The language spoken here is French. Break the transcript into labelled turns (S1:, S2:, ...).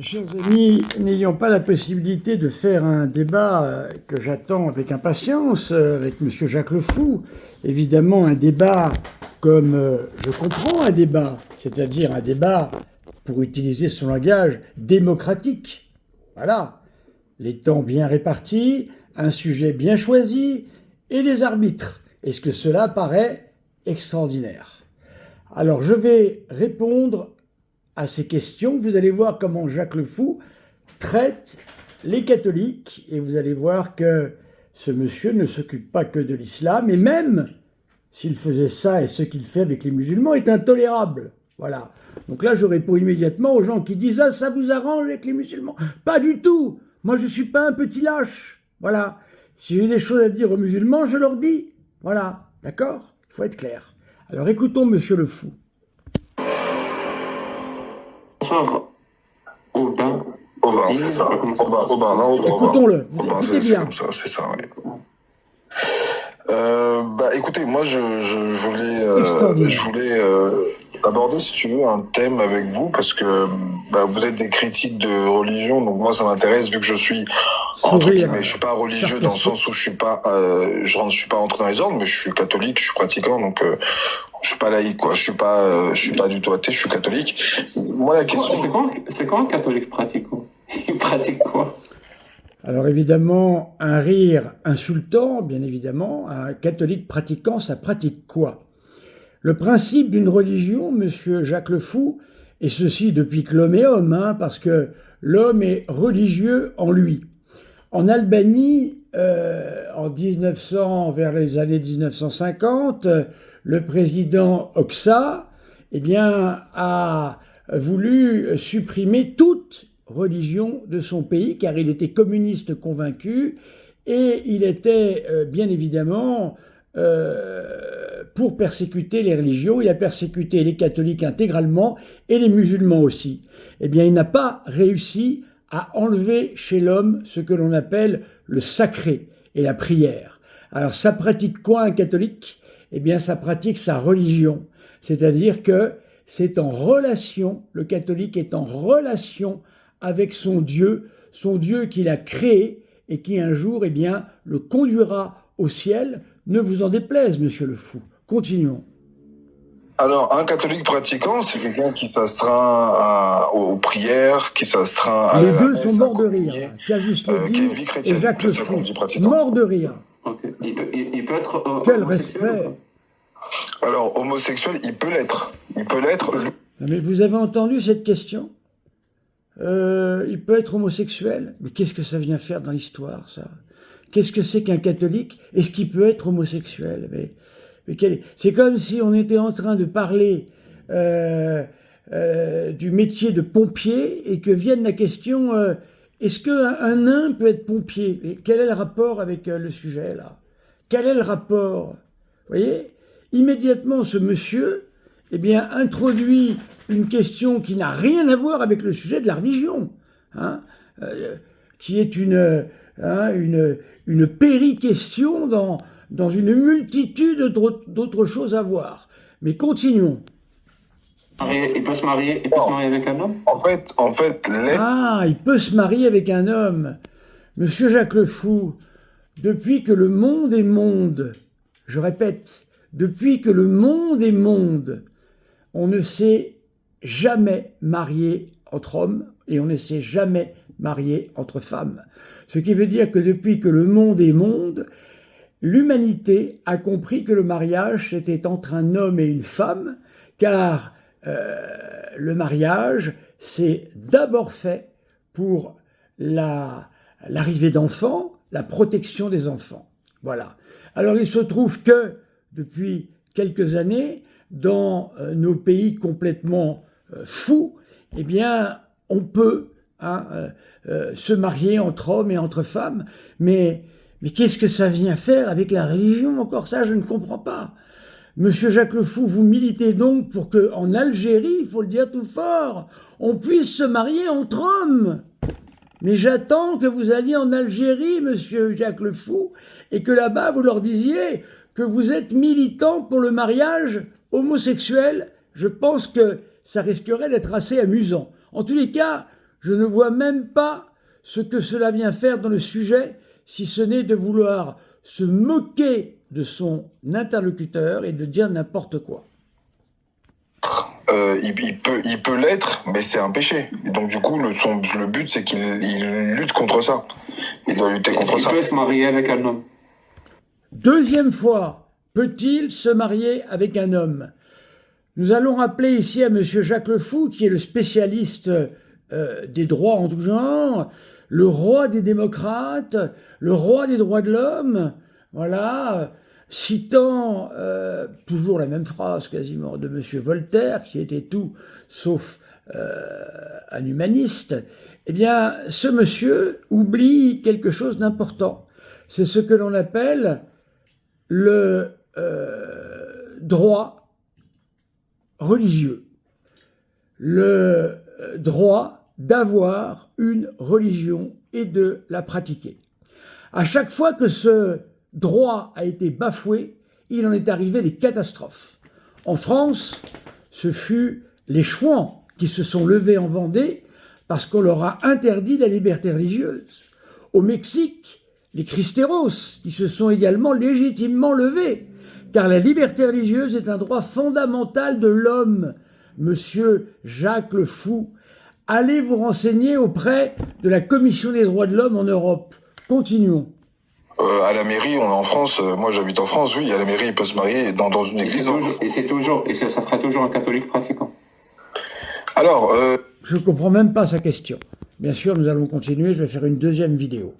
S1: Chers amis, n'ayant pas la possibilité de faire un débat que j'attends avec impatience avec M. Jacques Le Fou, évidemment un débat comme je comprends un débat, c'est-à-dire un débat, pour utiliser son langage, démocratique. Voilà, les temps bien répartis, un sujet bien choisi et les arbitres. Est-ce que cela paraît extraordinaire? Alors je vais répondre à ces questions. Vous allez voir comment Jacques Le Fou traite les catholiques et vous allez voir que ce monsieur ne s'occupe pas que de l'islam et même s'il faisait ça et ce qu'il fait avec les musulmans est intolérable. Voilà. Donc là, je réponds immédiatement aux gens qui disent « Ah, ça vous arrange avec les musulmans ?» Pas du tout. Moi, je ne suis pas un petit lâche. Voilà. Si j'ai des choses à dire aux musulmans, je leur dis. Voilà. D'accord? Il faut être clair. Alors écoutons monsieur Le Fou.
S2: Aubin,
S3: c'est ça. Aubin, non, Aubin.
S1: Écoutons-le.
S3: Aubin,
S1: Écoutez bien.
S3: c'est ça, oui. Écoutez, moi, je voulais aborder, si tu veux, un thème avec vous, parce que vous êtes des critiques de religion, donc moi, ça m'intéresse, vu que je suis, entre guillemets, je suis pas religieux dans le sens où je suis pas entré dans les ordres, mais je suis catholique, je suis pratiquant, donc je suis pas laïque, quoi. Je suis pas du tout athée, je suis catholique. Moi, la question...
S2: C'est quand un catholique pratiquant? Il pratique quoi?
S1: Alors évidemment, un rire insultant, bien évidemment, un catholique pratiquant, ça pratique quoi? Le principe d'une religion, monsieur Jacques Le Fou, et ceci depuis que l'homme est homme, parce que l'homme est religieux en lui. En Albanie, en 1900, vers les années 1950, le président Hoxha, a voulu supprimer toute religion de son pays, car il était communiste convaincu, et il était bien évidemment pour persécuter les religions. Il a persécuté les catholiques intégralement et les musulmans aussi. Il n'a pas réussi à enlever chez l'homme ce que l'on appelle le sacré et la prière. Alors ça pratique quoi un catholique? Ça pratique sa religion, c'est-à-dire que c'est en relation, le catholique est en relation avec son Dieu qu'il a créé et qui un jour, le conduira au ciel. Ne vous en déplaise, monsieur Le Fou. Continuons.
S3: Alors, un catholique pratiquant, c'est quelqu'un qui s'astreint aux prières, qui s'astreint à
S1: les deux sont morts de rire. Cassius Ledy et Jacques Le Fou. Morts de rire.
S2: Okay. Il peut être
S1: quel respect.
S3: Alors, homosexuel, il peut l'être.
S1: Mais vous avez entendu cette question? Il peut être homosexuel, mais qu'est-ce que ça vient faire dans l'histoire, ça? Qu'est-ce que c'est qu'un catholique? Est-ce qu'il peut être homosexuel? C'est comme si on était en train de parler du métier de pompier et que vienne la question est-ce qu'un nain peut être pompier? Et quel est le rapport avec le sujet, là? Quel est le rapport? Vous voyez? Immédiatement, ce monsieur introduit une question qui n'a rien à voir avec le sujet de la religion, qui est une péri-question dans une multitude d'autres choses à voir. Mais continuons.
S2: Il peut se marier avec un homme?
S3: En fait,
S1: il peut se marier avec un homme. Monsieur Jacques Le Fou, depuis que le monde est monde, je répète, depuis que le monde est monde, on ne s'est jamais marié entre hommes et on ne s'est jamais marié entre femmes. Ce qui veut dire que depuis que le monde est monde, l'humanité a compris que le mariage c'était entre un homme et une femme, car le mariage c'est d'abord fait pour l'arrivée d'enfants, la protection des enfants. Voilà. Alors il se trouve que depuis quelques années, dans nos pays complètement fous, on peut se marier entre hommes et entre femmes, mais qu'est-ce que ça vient faire avec la religion? Encore ça, je ne comprends pas. Monsieur Jacques Le Fou, vous militez donc pour qu'en Algérie, il faut le dire tout fort, on puisse se marier entre hommes. Mais j'attends que vous alliez en Algérie, monsieur Jacques Le Fou, et que là-bas, vous leur disiez que vous êtes militant pour le mariage homosexuel. Je pense que ça risquerait d'être assez amusant. En tous les cas, Je ne vois même pas ce que cela vient faire dans le sujet, si ce n'est de vouloir se moquer de son interlocuteur et de dire n'importe quoi.
S3: Il peut l'être, mais c'est un péché. Et donc du coup, le but, c'est qu'il lutte contre ça. Il doit lutter contre ça.
S2: Il peut se marier avec un homme.
S1: Deuxième fois, peut-il se marier avec un homme? Nous allons rappeler ici à M. Jacques Le Fou, qui est le spécialiste des droits en tout genre, le roi des démocrates, le roi des droits de l'homme, voilà, citant toujours la même phrase quasiment de M. Voltaire, qui était tout sauf un humaniste. Eh bien, ce monsieur oublie quelque chose d'important. C'est ce que l'on appelle le droit religieux, le droit d'avoir une religion et de la pratiquer. À chaque fois que ce droit a été bafoué, il en est arrivé des catastrophes. En France, ce fut les Chouans qui se sont levés en Vendée parce qu'on leur a interdit la liberté religieuse. Au Mexique, les Cristeros qui se sont également légitimement levés, car la liberté religieuse est un droit fondamental de l'homme. Monsieur Jacques Le Fou, allez vous renseigner auprès de la Commission des droits de l'homme en Europe. Continuons.
S3: À la mairie, on est en France, moi j'habite en France, oui, à la mairie, il peut se marier dans une église.
S2: Et ça sera toujours un catholique pratiquant.
S1: Alors, je ne comprends même pas sa question. Bien sûr, nous allons continuer, je vais faire une deuxième vidéo.